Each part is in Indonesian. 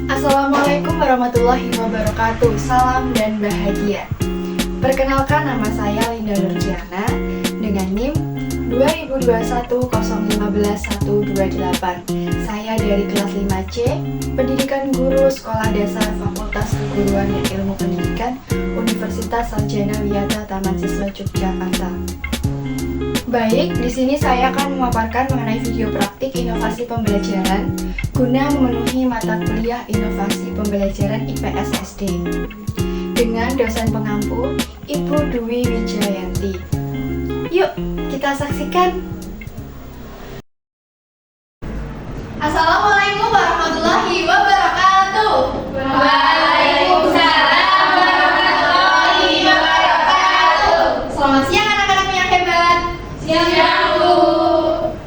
Assalamualaikum warahmatullahi wabarakatuh. Salam dan bahagia. Perkenalkan, nama saya Linda Nurdiana dengan NIM 2021015128. Saya dari kelas 5C, Pendidikan Guru Sekolah Dasar Fakultas Keguruan dan Ilmu Pendidikan Universitas Sarjana Wiyata Taman Siswa Yogyakarta. Baik, di sini saya akan memaparkan mengenai video praktik inovasi pembelajaran guna memenuhi mata kuliah inovasi pembelajaran IPS SD dengan dosen pengampu Ibu Dwi Wijayanti. Yuk, kita saksikan. Assalamualaikum warahmatullahi wabarakatuh. Waalaikumsalam warahmatullahi wabarakatuh. Selamat siang anak-anak yang hebat. Siang, Bu.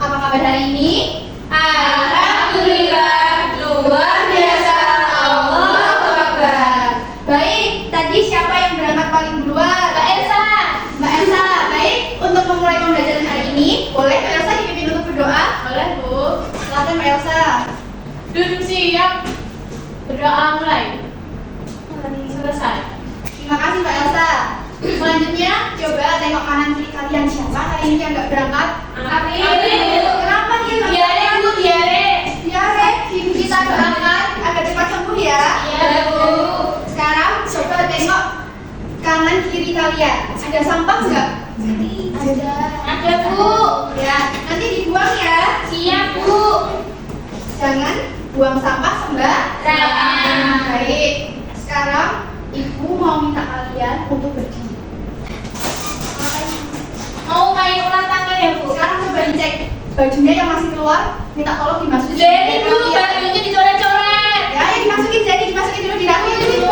Apa kabar hari ini? Alhamdulillah, luar biasa. Allahu Akbar. Baik, tadi siapa yang berangkat paling duluan? Mbak Elsa. Mbak Elsa, baik. Untuk memulai pembelajaran hari ini, boleh Mbak Elsa dipimpin untuk berdoa? Boleh, Bu. Silakan Mbak Elsa. Duduk siap. Berdoa mulai. Selesai. Terima kasih Mbak Elsa. Selanjutnya, coba tengok kanan kiri kalian, siapa hari ini yang nggak berangkat? April. Kenapa dia nggak Diare, Bu, diare. Diare, kita berangkat agar cepat sembuh ya. Iya, Bu. Sekarang coba tengok kanan kiri kalian. Ada sampah nggak? Ada. Ada, Bu. Ya, nanti dibuang ya. Siap, Bu. Jangan buang sampah sembarangan. Baik. Baik. Sekarang Ibu mau minta kalian untuk berdiri. Mau main ulang tangan ya, Bu? Sekarang coba dicek bajunya yang masih keluar, minta tolong dimasukin. Jadi, Bu, bajunya dicoret-coret. Ya, dimasukin dulu, dirapiin dulu.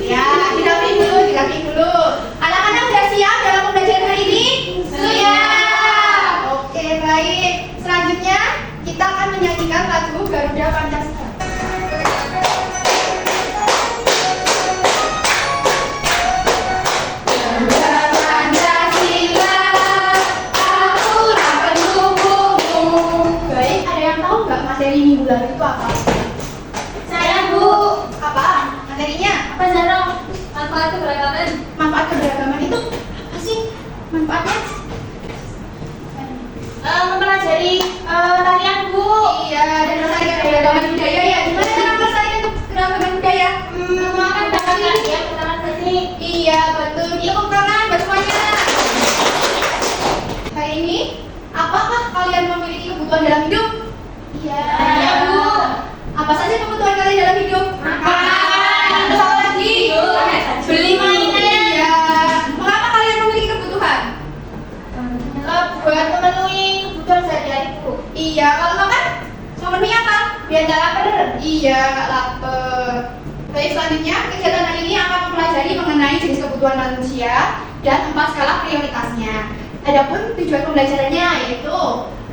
Ya, dirapiin dulu. Anak-anak udah siap dalam pembelajaran hari ini? Siap. Oke, baik. Selanjutnya kita akan menyanyikan lagu Garuda Pancasila. Baik, ada yang tahu nggak materi minggu lalu itu apa? Saya, Bu. Apa materinya? Apa, Zaro? Manfaat keberagaman. Manfaat keberagaman itu apa sih? Manfaatnya? Mempelajari tarian, Bu. Iya, dan melestarikan keberagaman budaya ya. Gimana cara melestarikan keberagaman budaya? Makan tangan ya, tangan sini. Iya, betul. Tepuk tangan buat semuanya. Hari ini, apakah kalian memiliki kebutuhan dalam hidup? Iya. Iya, Bu. Apa saja kebutuhan kalian dalam hidup? Makan. Terus apa lagi? Beli mainan. Iya. Mengapa kalian memiliki kebutuhan? Buat memenuhi kebutuhan sehari-hari, Bu. Iya, kalau makan memenuhi apa? Biar nggak lapar. Iya, nggak lapar. Baik, selanjutnya kegiatan hari ini akan mempelajari mengenai jenis kebutuhan manusia dan 4 skala prioritasnya. Adapun tujuan pembelajarannya yaitu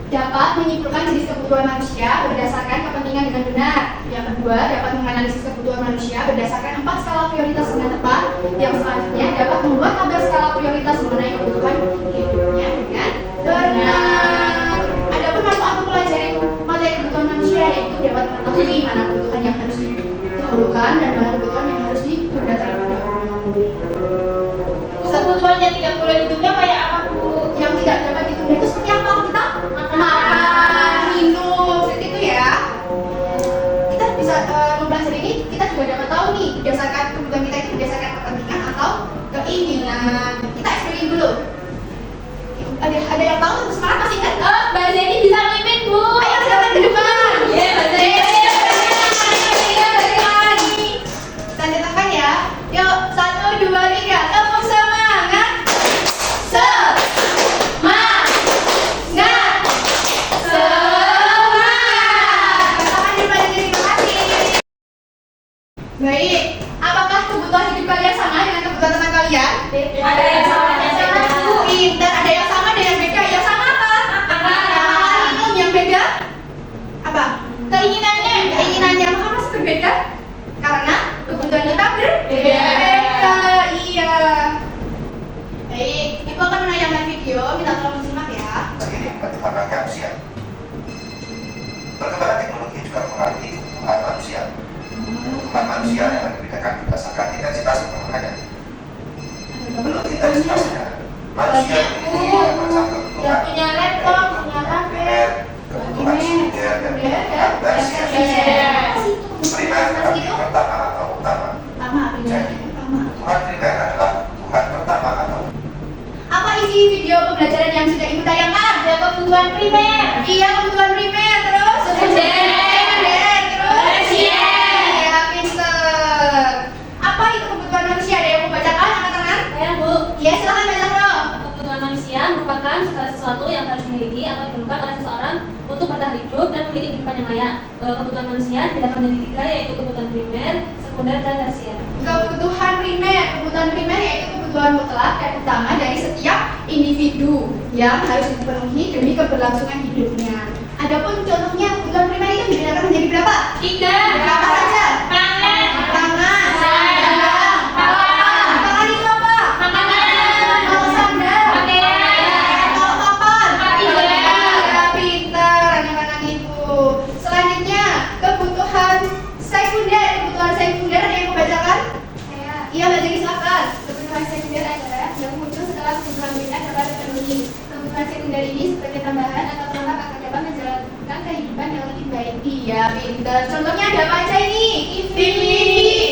dapat menyimpulkan jenis kebutuhan manusia berdasarkan kepentingan dengan benar. Yang kedua, dapat menganalisis kebutuhan manusia berdasarkan 4 skala prioritas dengan tepat. Yang selanjutnya, dapat membuat tabel skala prioritas mengenai kebutuhan hidupnya dengan benar. Adapun manfaat mempelajari materi kebutuhan manusia yaitu dapat mengetahui mana kebutuhan yang harus didahulukan dan mana kebutuhan yang harus didahulukan. Kebutuhan yang tidak boleh ditunda kayak apa, Bu? Yang tidak dapat ditunda itu seperti apa? Kita makan, minum, seperti itu ya. Kita bisa mempelajari ini, kita juga dapat tahu nih berdasarkan kebutuhan kita itu berdasarkan kepentingan atau keinginan. Kita eksperimen dulu. Ada yang tahu terus semangat masih ingat? Mbak Zeni bisa mimpin, Bu. Ayo silakan ke depan. Iya, Mbak Zeni. Kita nyatakan ya. Yuk, 1, 2, 3. Tepuk semangat. Semangat. Semangat. Katakan terima kasih. Baik, apakah kebutuhan hidup kalian sama dengan kebutuhan teman kalian? Ada yang sama, ada yang beda. Pintar, ada yang sama, ada yang beda. Yang sama apa? Makanan. sesuatu yang harus dimiliki atau diperlukan oleh seseorang untuk bertahan hidup dan memiliki kehidupan yang layak. Kebutuhan manusia dibedakan menjadi 3, yaitu kebutuhan primer, sekunder, dan tersier. Kebutuhan primer yaitu kebutuhan mutlak dan utama dari setiap individu yang harus dipenuhi demi keberlangsungan hidupnya. Adapun contohnya kebutuhan primer itu dibedakan menjadi berapa? 3. Berapa saja? Pangan. Pangan, Sandang. Papan. pangan itu apa? Makanan. Kalau sandang, Pakaian. kalau papan, Pintar. ya pintar anak-anak ibu. Selanjutnya kebutuhan sekunder. Kebutuhan sekunder ada yang membacakan? Iya, Mbak Jadi silakan. Kebutuhan sekunder adalah yang muncul setelah kebutuhan primer dapat terpenuhi. Kebutuhan sekunder ini sebagai tambahan atau pelengkap agar dapat menjalankan kehidupan yang lebih baik. Iya, pintar. Contohnya ada apa aja ini? TV.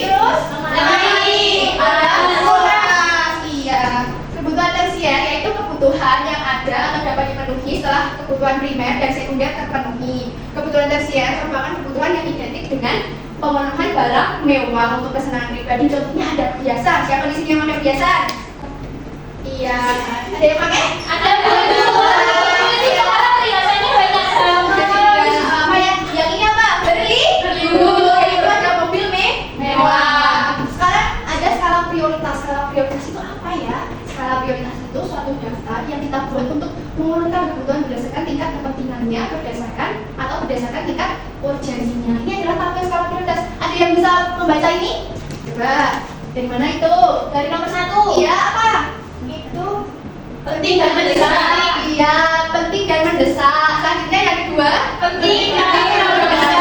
Terus? Lemari. Ada kulkas. Iya. Kebutuhan tersier yaitu kebutuhan yang ada atau dapat dipenuhi setelah kebutuhan primer dan sekunder terpenuhi. Kebutuhan tersier merupakan kebutuhan yang identik dengan pemenuhan barang mewah untuk kesenangan pribadi. Contohnya ada perhiasan. Siapa di sini yang pakai perhiasan? Iya. Ada yang pakai? Ada buku. Ini sekarang perhiasannya banyak banget. Apa ya? Yang ini apa? Itu ada mobil mewah. Sekarang ada skala prioritas. Skala prioritas itu apa ya? Skala prioritas itu suatu daftar yang kita buat untuk mengurutkan kebutuhan berdasarkan tingkat kepentingannya, berdasarkan tingkat urgensinya. Ini adalah tabel skala prioritas. Ada yang bisa membaca ini? Coba. Dari mana itu? Dari nomor 1. Iya, apa? Itu penting dan mendesak. Iya, penting dan mendesak. Selanjutnya yang kedua, Penting dan kurang mendesak.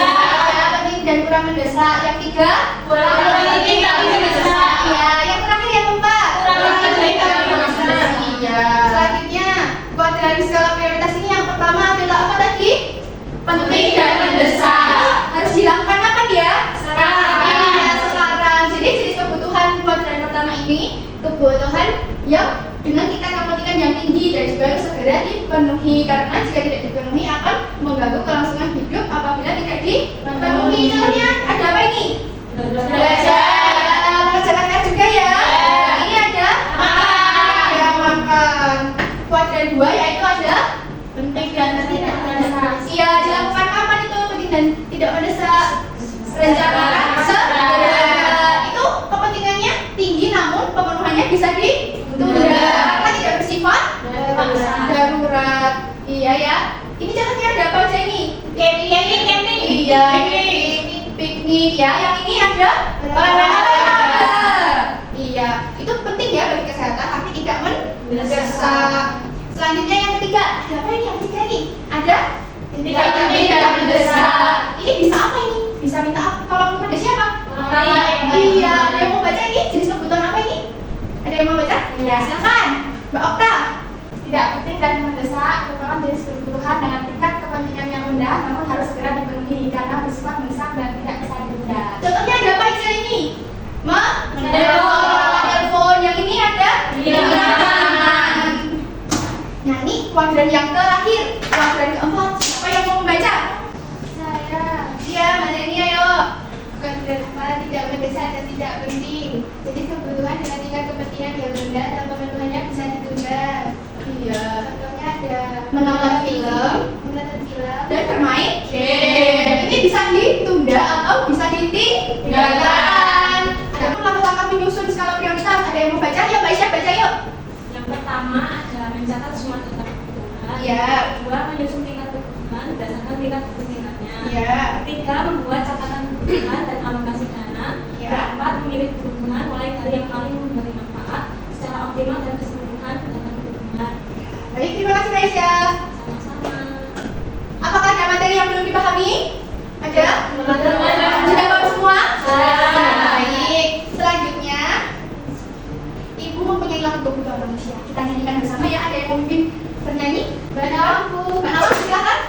Ya, penting dan kurang mendesak. Yang tiga, Kurang penting tapi mendesak. Iya, yang terakhir yang keempat, Kurang penting tapi mendesak. Iya. Selanjutnya, kuadran skala prioritas ini yang pertama adalah apa tadi? Penting dan mendesak. Harus dilakukan apa dia? Sekarang. Iya, sekarang. Jadi jenis kebutuhan kuadran pertama ini kebutuhan yang dengan tingkat kepentingan yang tinggi dan juga harus segera dipenuhi, karena jika tidak dipenuhi akan mengganggu kelangsungan hidup apabila tidak dipenuhi. Contohnya ada apa ini? Belajar juga ya. Ini ada Makan. ya, makan. Kuadran 2 yaitu ada Penting dan tidak mendesak. iya, dilakukan kapan itu penting dan tidak mendesak? Rencanakan segera. Itu kepentingannya tinggi namun pemenuhannya bisa ditunda karena tidak bersifat darurat. Iya ya. Ini contohnya ada apa aja ini? Camping. Iya, piknik ya. Yang ini ada olahraga. Iya, itu penting ya bagi kesehatan tapi tidak mendesak. Selanjutnya yang ketiga, ada apa ini? Yang ketiga ini ada Tidak penting dan mendesak. Ini bisa apa ini? Bisa minta apa? Kalau kepada siapa? Orang lain. Iya, ada yang mau baca ini? Jenis kebutuhan apa ini? Ada yang mau baca? Iya. Silakan, Mbak Okta. Tidak penting dan mendesak merupakan jenis kebutuhan dengan tingkat kepentingan yang rendah namun harus segera dipenuhi karena bersifat mendesak dan tidak bisa ditunda. Contohnya ada apa aja ini? Telepon. Telepon. Yang ini ada? Iya. Nah ini kuadran yang terakhir, kuadran keempat. Siapa yang mau membaca? Saya Iya, Mbak Deni, ayo. kebutuhan kepala tidak mendesak dan tidak penting. Jadi kebutuhan dengan tingkat kepentingan yang rendah dan pemenuhannya bisa ditunda. Iya. Contohnya ada Menonton film menonton film, dan bermain game. Ini bisa ditunda atau bisa ditinggalkan. Ada langkah-langkah menyusun skala prioritas. Ada yang mau baca? Ya, Mbak Isya baca yuk. Yang pertama adalah mencatat semua tingkat kebutuhan. Iya. Yang kedua, menyusun tingkat kebutuhan berdasarkan tingkat kepentingannya. Iya. Ketiga, membuat catatan kebutuhan dan alokasi dana. Iya. Keempat, memilih kebutuhan mulai dari yang paling memberi manfaat secara optimal dan keseluruhan berdasarkan kebutuhan. Baik, terima kasih Mbak Isya. Sama-sama. Apakah ada materi yang belum dipahami? Ada? Belum. Sudah paham semua? Sudah. Baik. Selanjutnya, Ibu mempunyai lagu kebutuhan manusia. Kita nyanyikan bersama ya. Ada yang mau memimpin bernyanyi? Mbak Nawang, silakan.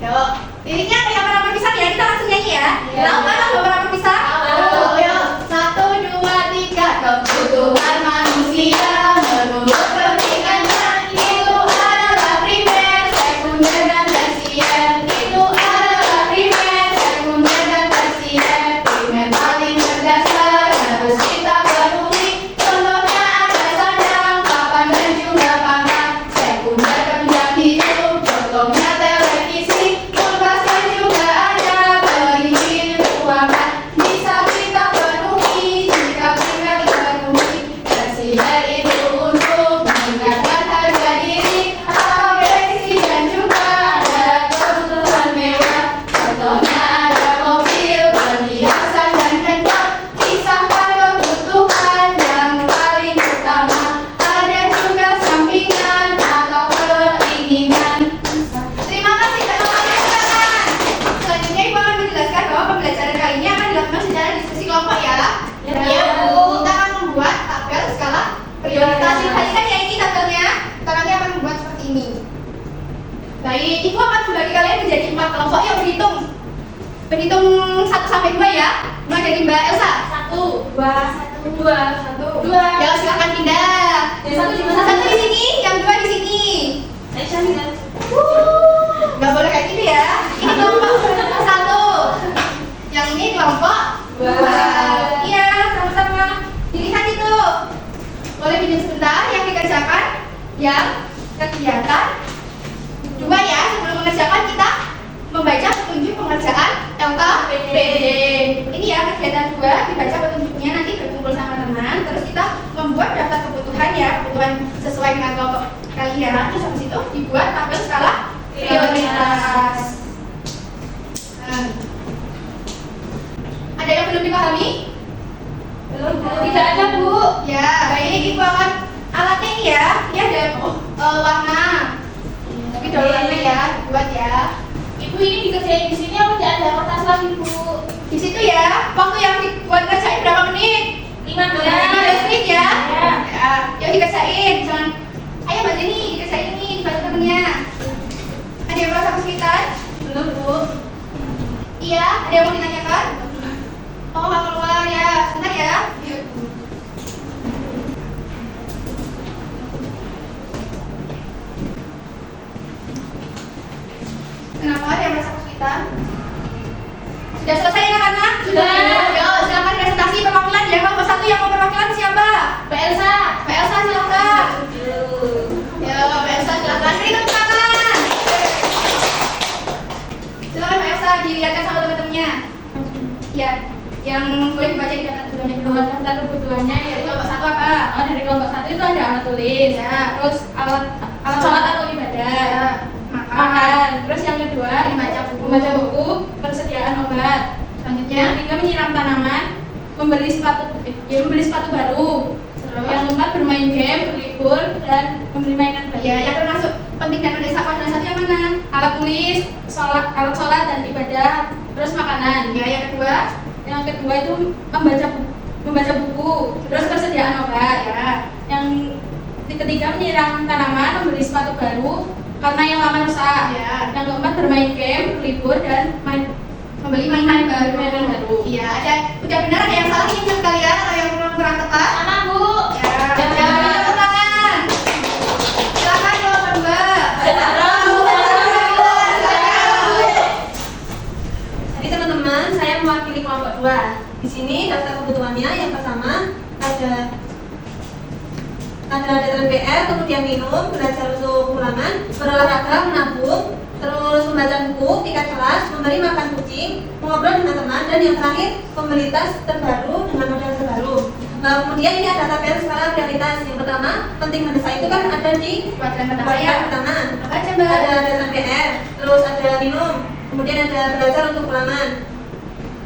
Yuk. Liriknya kayak para perpisahan ya. Kita langsung nyanyi ya. Iya. Tahu kan lagu para perpisahan? Tahu. Yuk. 1, 2, 3. Kebutuhan manusia menurut kepentingannya itu adalah primer, sekunder, dan tersier. Itu adalah primer, sekunder, dan tersier. Primer paling berdasar harus kita penuhi. Contohnya ada sandang, papan, dan juga pangan. Sekunder ini. Baik, Ibu akan membagi kalian menjadi 4 kelompok. Yuk berhitung. Berhitung 1 sampai 2 ya. Mulai dari Mbak Elsa. 1, 2, 1, 2. Ya, silakan pindah. Yang satu di mana? Satu di sini, yang 2 di sini. Aisyah pindah. Nggak boleh kayak gitu ya. Ini kelompok 1. Yang ini kelompok 2. Iya, sama-sama. Dilihat itu. Boleh pinjam sebentar yang dikerjakan. Yang kegiatan 2 ya. Sebelum mengerjakan kita membaca petunjuk pengerjaan LKPD. Ini ya kegiatan 2, dibaca petunjuknya, nanti berkumpul sama teman. Terus kita membuat daftar kebutuhan ya, kebutuhan sesuai dengan kelompok kalian. Terus habis itu dibuat tabel skala prioritas. Ada yang belum dipahami? Belum. Tidak ada, Bu. Ya, baik. Ibu akan alatnya ini ya. Ini ada warna. Tapi dalamnya ya, buat ya. Ibu ini dikerjain di sini apa tidak ada kertas lagi, Bu? Di situ ya. Waktu yang dibuat kerjain berapa menit? 15 menit ya. Ya. Yuk dikerjain. Jangan. Ayo Mbak Jenny, dikerjain ini, dibantu temennya. Ada yang merasa kesulitan? Belum, Bu. Iya. Ada yang mau ditanyakan? Oh, nggak keluar ya. Sebentar ya. Yuk. Kenapa ada yang merasa kesulitan? Sudah selesai anak-anak? Sudah. Yuk, silakan presentasi perwakilan. Yang nomor 1 yang mau perwakilan siapa? Mbak Elsa. Mbak Elsa silakan. Yuk, Mbak Elsa silakan. Beri tepuk tangan. Silakan Mbak Elsa dilihatkan sama teman-temannya. Ya, yang boleh dibaca di daftar kebutuhannya dulu. Daftar kebutuhannya Dari yaitu kelompok 1 apa? dari kelompok 1 itu ada alat tulis, Ya. terus alat sholat atau ibadah, Ya, makan. Terus yang kedua Membaca buku. persediaan obat. Selanjutnya, Yang ketiga menyiram tanaman, membeli sepatu baru. Yang keempat bermain game, berlibur, dan membeli mainan bayi. ya, yang termasuk penting dan mendesak pada satu yang mana? Alat tulis, alat sholat dan ibadah, terus makanan. Ya, yang kedua, Yang kedua itu membaca buku, terus persediaan obat. ya, Yang ketiga menyiram tanaman, membeli sepatu baru karena yang lama rusak. ya, Yang keempat bermain game, berlibur, dan membeli mainan baru. Mainan baru. Iya, ada. Udah benar ada yang salah ini kalian atau yang kurang tepat? Sama, Bu. Ya, beri tepuk tangan. Silakan kelompok 2. Jadi teman-teman, saya mewakili kelompok 2. Di sini daftar kebutuhannya yang pertama ada deadline PR, kemudian minum, belajar untuk ulangan, berolahraga, menabung, terus membaca buku, tiket kelas, memberi makan kucing, mengobrol dengan teman, dan yang terakhir membeli tas terbaru dengan model terbaru. Kemudian ini ada tabel skala prioritas. Yang pertama, penting mendesak itu kan ada di Kuadran pertama kuadran ya. pertama. Apa aja, Mbak? Ada deadline PR, terus ada minum, kemudian ada belajar untuk ulangan,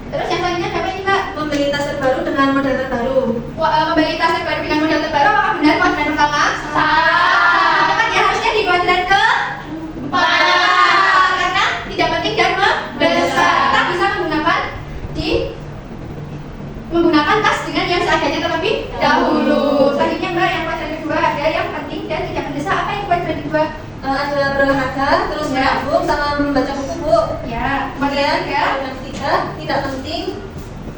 Terus yang selanjutnya apa ini, Mbak? membeli tas terbaru dengan model terbaru. Membeli tas terbaru dengan model terbaru apakah benar kuadran pertama? Salah. Teman ya, harusnya di kuadran ke-4 karena tidak penting dan mendesak. Kita bisa menggunakan tas dengan yang seadanya terlebih dahulu. Selanjutnya Mbak, yang kuadran kedua ada yang penting dan tidak mendesak. Apa yang kuadran kedua? Ada berolahraga, terus Ya. menabung, sama membaca buku, Bu. Ya, Kemudian kuadran ketiga. yang ketiga tidak penting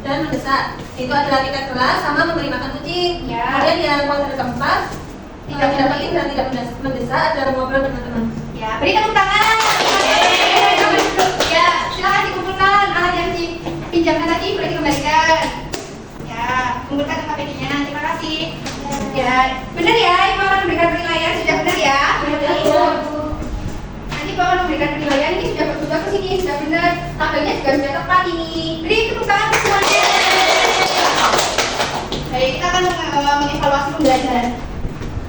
dan mendesak. Itu adalah tiket kelas sama memberi makan kucing. Ya. Kemudian yang kuadran keempat tidak penting dan tidak mendesak, ada mengobrol dengan teman. Ya, beri tepuk tangan. Ya, silakan dikumpulkan alat yang dipinjamkan tadi boleh dikembalikan. Ya, kumpulkan KPD-nya. Terima kasih. Ya, benar ya. Ibu akan memberikan penilaian sudah benar ya. Nanti Ibu akan memberikan penilaian ini sudah ke sini sudah benar. Tabelnya juga sudah tepat ini. Beri tepuk tangan semuanya. Baik, kita akan mengevaluasi pembelajaran.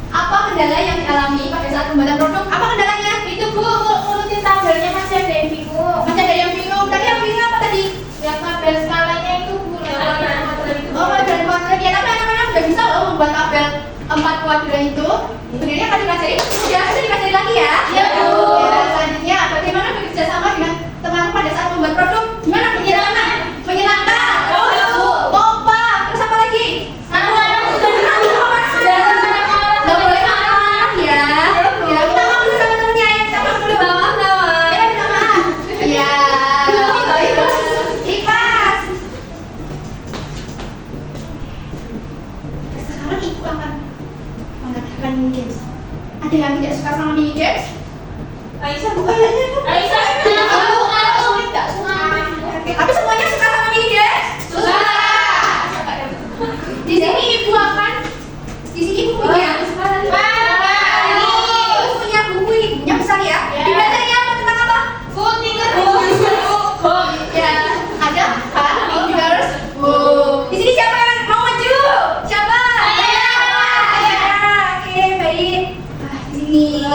Apa kendala yang dialami pada saat pembuatan produk? Apa kendalanya? Itu, Bu, urutin tabelnya masih ada yang bingung. Masih ada yang bingung. Tadi yang bingung apa tadi? Yang tabel skalanya itu, Bu. Oh, kuadran kuadran. Ya, tapi anak-anak udah bisa loh membuat tabel 4 kuadran itu. Sebenarnya akan dipelajari. Ya, bisa dipelajari lagi ya. Iya, Bu. Ya, selanjutnya bagaimana bekerja sama dengan teman pada saat membuat produk? Gimana menyenangkan? Menyenangkan. Oh, Kompak. Terus apa lagi? Anak-anak sudah Nggak boleh marah ya. Ya, kita nggak bisa sama Aisyah bukan Aisyah. Tapi semuanya suka sama mini deh. Suka. Di sini ibu akan. Di sini ibu punya. Ibu punya buku, ibunya besar ya. Dipelajari apa tentang apa? Ya, ada kan? Fingers. Di sini siapa yang mau maju? Siapa? Oke, baik. Di sini.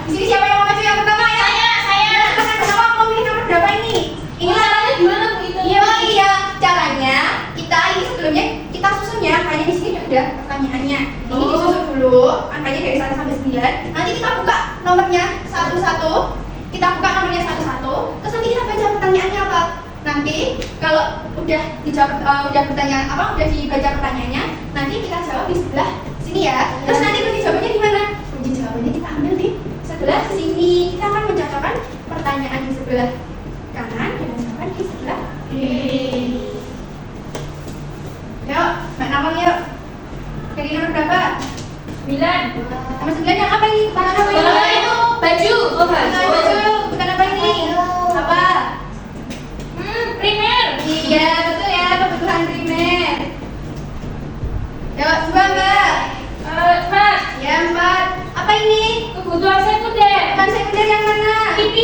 Di sini siapa yang mau maju yang pertama ya? Saya. Pertama mau pilih nomor berapa ini? Ini Caranya gimana Bu itu? Iya, caranya kita ini sebelumnya kita susunnya hanya di sini ada pertanyaannya. Ini disusun dulu, angkanya dari 1 sampai 9. Nanti kita buka nomornya satu-satu. Kita buka nomornya satu-satu. Terus nanti kita baca pertanyaannya apa. Nanti kalau udah dijawab udah pertanyaan apa udah dibaca pertanyaannya, nanti kita jawab di sebelah sini ya. Terus nanti kunci jawabannya di mana? Kunci jawabannya kita ambil di sebelah sini. Kita akan mencocokkan pertanyaan di sebelah kanan dengan jawaban di sebelah kiri. Yuk, Mbak Namal yuk. Dari nomor berapa? 9. Nomor 9 yang apa ini? Bukan apa ini? Baju. Oh, Baju. Bukan apa ini? Apa? Primer. Iya, betul ya, kebutuhan primer. Yuk, coba Mbak. 4. Ya, 4. Apa ini? Kebutuhan sekunder. Bukan sekunder yang mana? TV.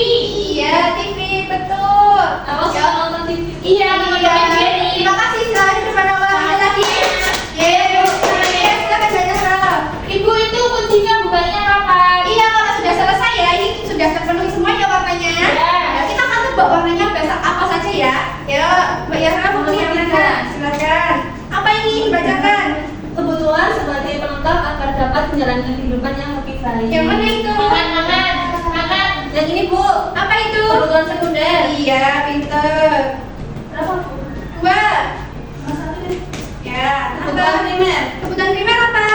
Iya, TV, betul. Awas Yuk. kalau nonton TV. Iya, terima kasih. Silakan di depan awal. Ada lagi. Iya, silakan saja, Sarah. Ibu itu kuncinya bukanya kapan? Iya, kalau sudah selesai ya, ini sudah terpenuhi semuanya warnanya. Ya. Ya, kita akan tebak warnanya besok apa saja ya. Ya, Mbak Yara mau pilih yang mana? Silakan. Apa ini? Dibacakan. Kebutuhan sebagai pelengkap agar dapat menjalani kehidupan yang lebih baik. Yang mana itu? Makan. Yang ini Bu, Apa itu? kebutuhan sekunder. Iya, pinter. Berapa Bu? 2. Masalah deh. Ya, Kebutuhan apa? primer. Kebutuhan primer apa?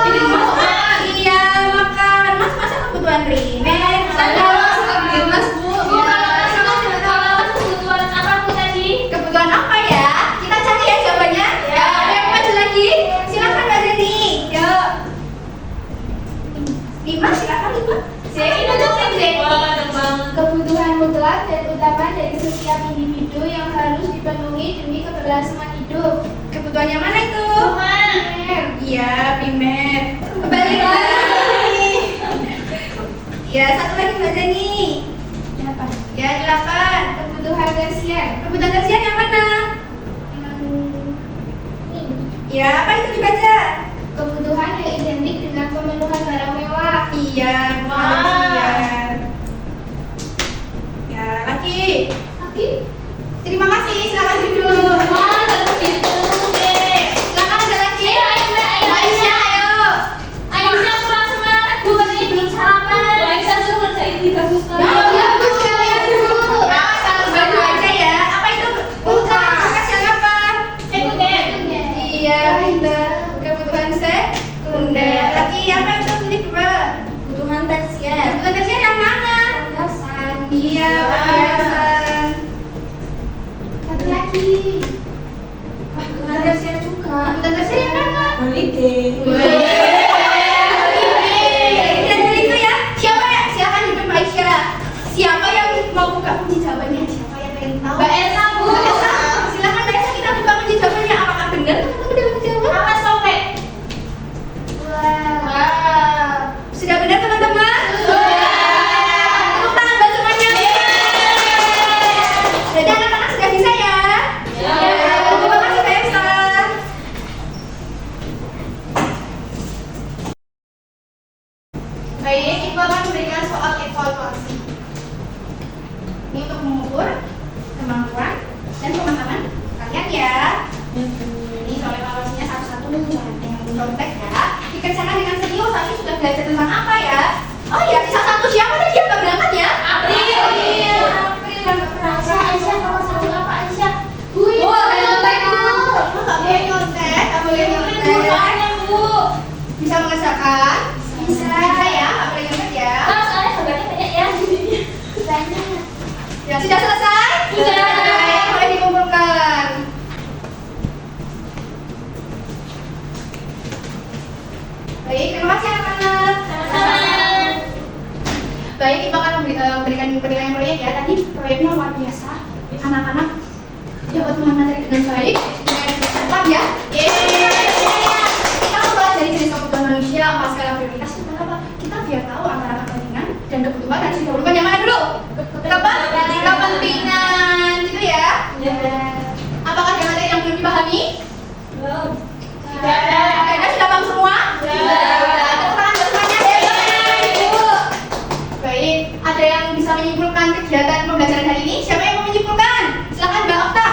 Ini Makan. Iya, makan. Masa kebutuhan primer? Mas Bu. Kebutuhan apa Bu tadi? Kebutuhan apa ya? Kita cari ya jawabannya. Ya, ada yang maju lagi. Silakan Mbak Zeni. Yuk. 5, silakan 5. Zeni tunjukin Zeni. Wah, panjang banget. Kebutuhan mutlak dan utama dari setiap individu yang harus dipenuhi demi keberlangsungan hidup. Kebutuhan yang mana itu? Primer. Iya, primer. Kembali lagi. Ya, satu lagi Mbak Zeni. Dapat. Ya, 8. Kebutuhan tersier. Kebutuhan tersier yang mana? Ini. Ya, apa itu dibaca? Kebutuhan yang identik dengan pemenuhan barang mewah. Iya, kebutuhan tersier. Ya, lagi. Lagi. Terima kasih, silakan duduk. Silakan ada lagi. Aisyah, ayo. Aisyah kurang semangat Bu, katanya belum sarapan. Aisyah suruh ngerjain 3 suster. Ya, satu baju aja ya. Apa itu? Bekas yang apa? Sekunder. Iya, pinter. Kebutuhan sekunder. Lagi apa itu? Ini dua. Kebutuhan tersier. Kebutuhan tersier yang mana? Perhiasan. Iya, perhiasan. Satu lagi. Kebutuhan tersier juga. Kebutuhan tersier yang mana? Holiday. Dan dari itu ya, siapa ya? Silakan duduk Mbak Aisyah. Siapa yang mau buka kunci jawabannya? Siapa yang pengen tahu? Mbak Elsa Bu. Mbak Elsa, silakan Mbak Elsa kita buka kunci jawabannya. Apakah benar atau tidak kunci jawaban? Apa sobek? Wow. Sudah benar teman-teman? Tepuk tangan buat semuanya. Jadi anak-anak sudah bisa ya? Terima kasih Mbak Elsa. Baik, Ibu akan memberikan soal evaluasi. Ini untuk mengukur kemampuan dan pemahaman kalian ya. Ini soal evaluasinya satu-satu, jangan yang contek ya. Dikerjakan dengan serius. Tadi sudah belajar tentang apa ya? Oh iya, sisa satu siapa tadi yang nggak berangkat ya? April yang nggak berangkat. Aisyah nomor 1 apa Aisyah? Oh, ada nyontek Bu. Nggak boleh nyontek, nggak boleh nyontek. Soalnya Bu. Bisa mengerjakan? Bisa. Bisa ya, nggak boleh nyontek ya. Soalnya sobatnya banyak ya. Banyak. Ya, sudah selesai? Sudah. Boleh dikumpulkan. Baik, terima kasih anak-anak. Baik, Ibu akan memberikan penilaian proyek ya. Tadi proyeknya luar biasa. Anak-anak dapat mengajar dengan baik, dengan cepat ya. Kita mempelajari jenis kebutuhan manusia, apa skala prioritas itu apa? Kita biar tahu antara kepentingan dan kebutuhan harus didahulukan yang mana dulu? Kepentingan, gitu ya. Apakah ada materi yang belum dipahami? Belum. Kayaknya sudah paham semua? Baik, ada yang bisa menyimpulkan kegiatan pembelajaran hari ini? Siapa yang mau menyimpulkan? Silakan Mbak Okta.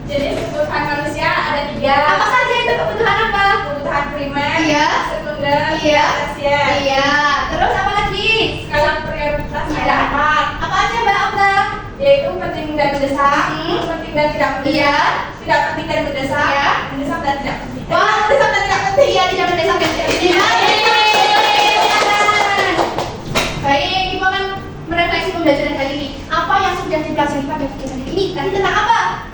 Jadi kebutuhan manusia ada 3. Apa saja itu kebutuhan apa? Kebutuhan primer, Iya. sekunder, Iya. tersier. Iya. Terus apa lagi? Skala prioritas Iya. ada 4, Apa aja Mbak Okta? yaitu penting dan mendesak, penting dan tidak mendesak, Iya. tidak penting dan mendesak, Iya. mendesak dan tidak penting. Wah, mendesak dan tidak penting. Iya, tidak mendesak dan tidak penting. Baik, Ibu akan merefleksi pembelajaran hari ini. Apa yang sudah dipelajari pada kegiatan hari ini? Tadi tentang apa?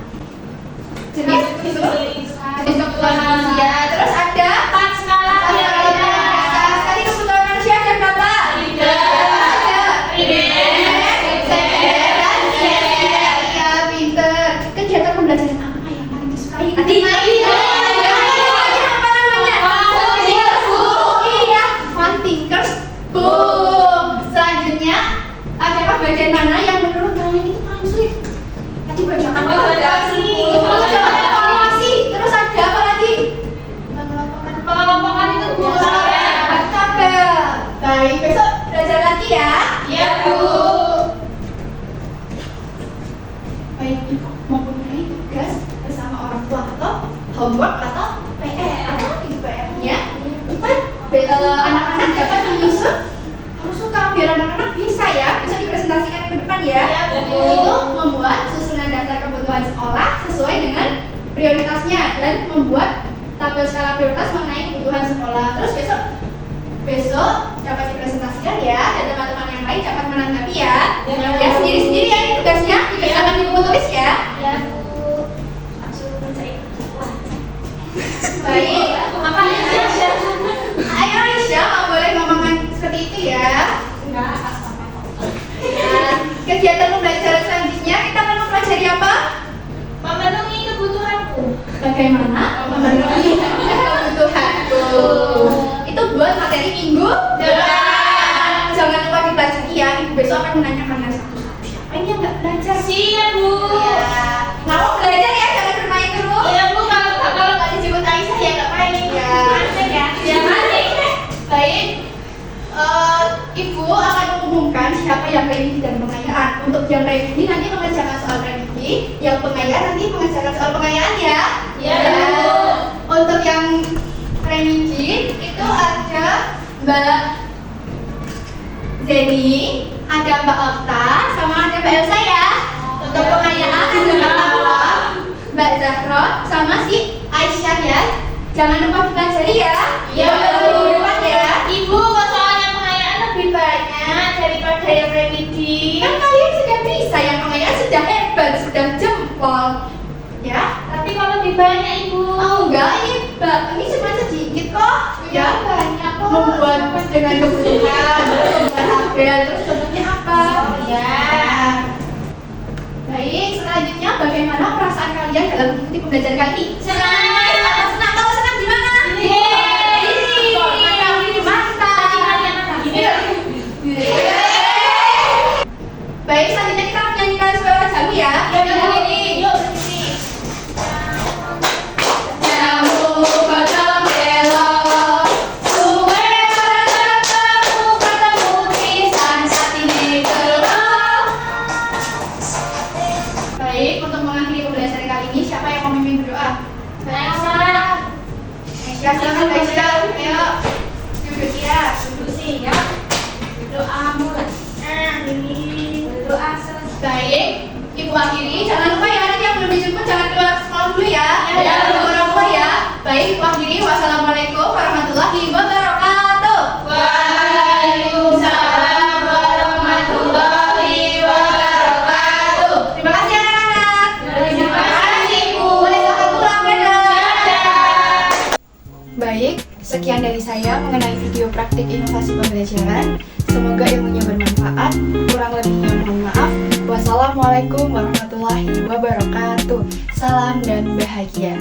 Jenis kebutuhan manusia. Terus ada 4 skala prioritas. Tadi kebutuhan manusia ada berapa? 3. Ada. Primer, Sekunder, dan tersier. Iya, pinter. Kegiatan pembelajaran apa yang paling disukai? Apa namanya? Iya, Fun Thinkers Book. Selanjutnya, ada bagian mana yang menurut kalian itu paling sulit? Tadi bagian apa? Evaluasi. Terus ada apa lagi? Pengelompokan itu Bu. Baik, besok belajar lagi ya. Iya Bu. Baik, Ibu mempunyai tugas bersama orang tua atau homework atau PR. Apa lagi PR-nya? Anak-anak dapat menyusun suka biar anak-anak bisa dipresentasikan ke depan ya. Itu membuat susunan daftar kebutuhan sekolah sesuai dengan prioritasnya dan membuat tabel skala prioritas mengenai kebutuhan sekolah. Terus besok dapat dipresentasikan ya, dan teman-teman yang lain dapat menanggapi ya. Ya sendiri-sendiri ya, ini tugasnya dikerjakan di buku tulis ya. Ya Bu. Langsung mencari. Baik, apa ayo Aisyah, nggak boleh ngomongan seperti itu ya. Kegiatan pembelajaran selanjutnya kita akan mempelajari apa? Memenuhi kebutuhanku. Bagaimana memenuhi kebutuhanku. Itu buat materi minggu depan. Jangan lupa dipelajari ya. Ibu besok akan menanyakan satu-satu. Siapa ini yang nggak belajar? Siap Bu. Nggak mau belajar ya, jangan bermain terus. Iya Bu, kalau Nggak dijemput Aisyah ya nggak main ya. Masuk ya. Ya, baik. Ibu akan mengumumkan siapa yang remedi dan pengayaan. Untuk yang remedi nanti mengerjakan soal remedi, yang pengayaan nanti mengerjakan soal pengayaan ya. Ya. Untuk yang remedi itu ada Mbak Zeni, ada Mbak Okta, sama ada Mbak Elsa ya. Untuk pengayaan ada Mbak Paula, Mbak Zahro, sama si Aisyah ya. Jangan lupa dipelajari ya. Iya, Bu. Depan ya. Ibu, kok soalnya pengayaan lebih banyak daripada yang remedi? Kan kalian sudah bisa, yang pengayaan sudah hebat, sudah jempol. Ya. Tapi kalau lebih banyak Ibu. Oh enggak, ini cuma sedikit kok. Ya, banyak kok. membuat dengan kebutuhan, membuat tabel, terus bentuknya apa? Ya. Baik, selanjutnya bagaimana perasaan kalian dalam mengikuti pembelajaran kali ini? Senang. Senang, kalau senang gimana? Yeay. Mantap. Baik, selanjutnya kita menyanyikan suara jamu ya. Yuk, Jamu batang belok, suwe bertemu bertemu pisan saat ini kelak. Baik, untuk mengakhiri pembelajaran kali ini, siapa yang mau memimpin berdoa? Aisyah, silakan Aisyah. Ayo, duduk ya. ya. Doa mulai. Doa selesai. Baik, Ibu akhiri. Jangan lupa ya, nanti yang belum dijemput jangan keluar sekolah dulu ya. Ya. Orang tua ya. Baik, Ibu akhiri. Wassalamualaikum warahmatullahi wabarakatuh. Waalaikumsalam warahmatullahi wabarakatuh. Terima kasih anak-anak. Terima kasih, Bu. Boleh selamat pulang, dadah. Dadah. Baik, sekian dari saya mengenai video praktik inovasi pembelajaran. Semoga ilmunya bermanfaat. Kurang lebihnya mohon maaf. Wassalamualaikum warahmatullahi wabarakatuh. Salam dan bahagia.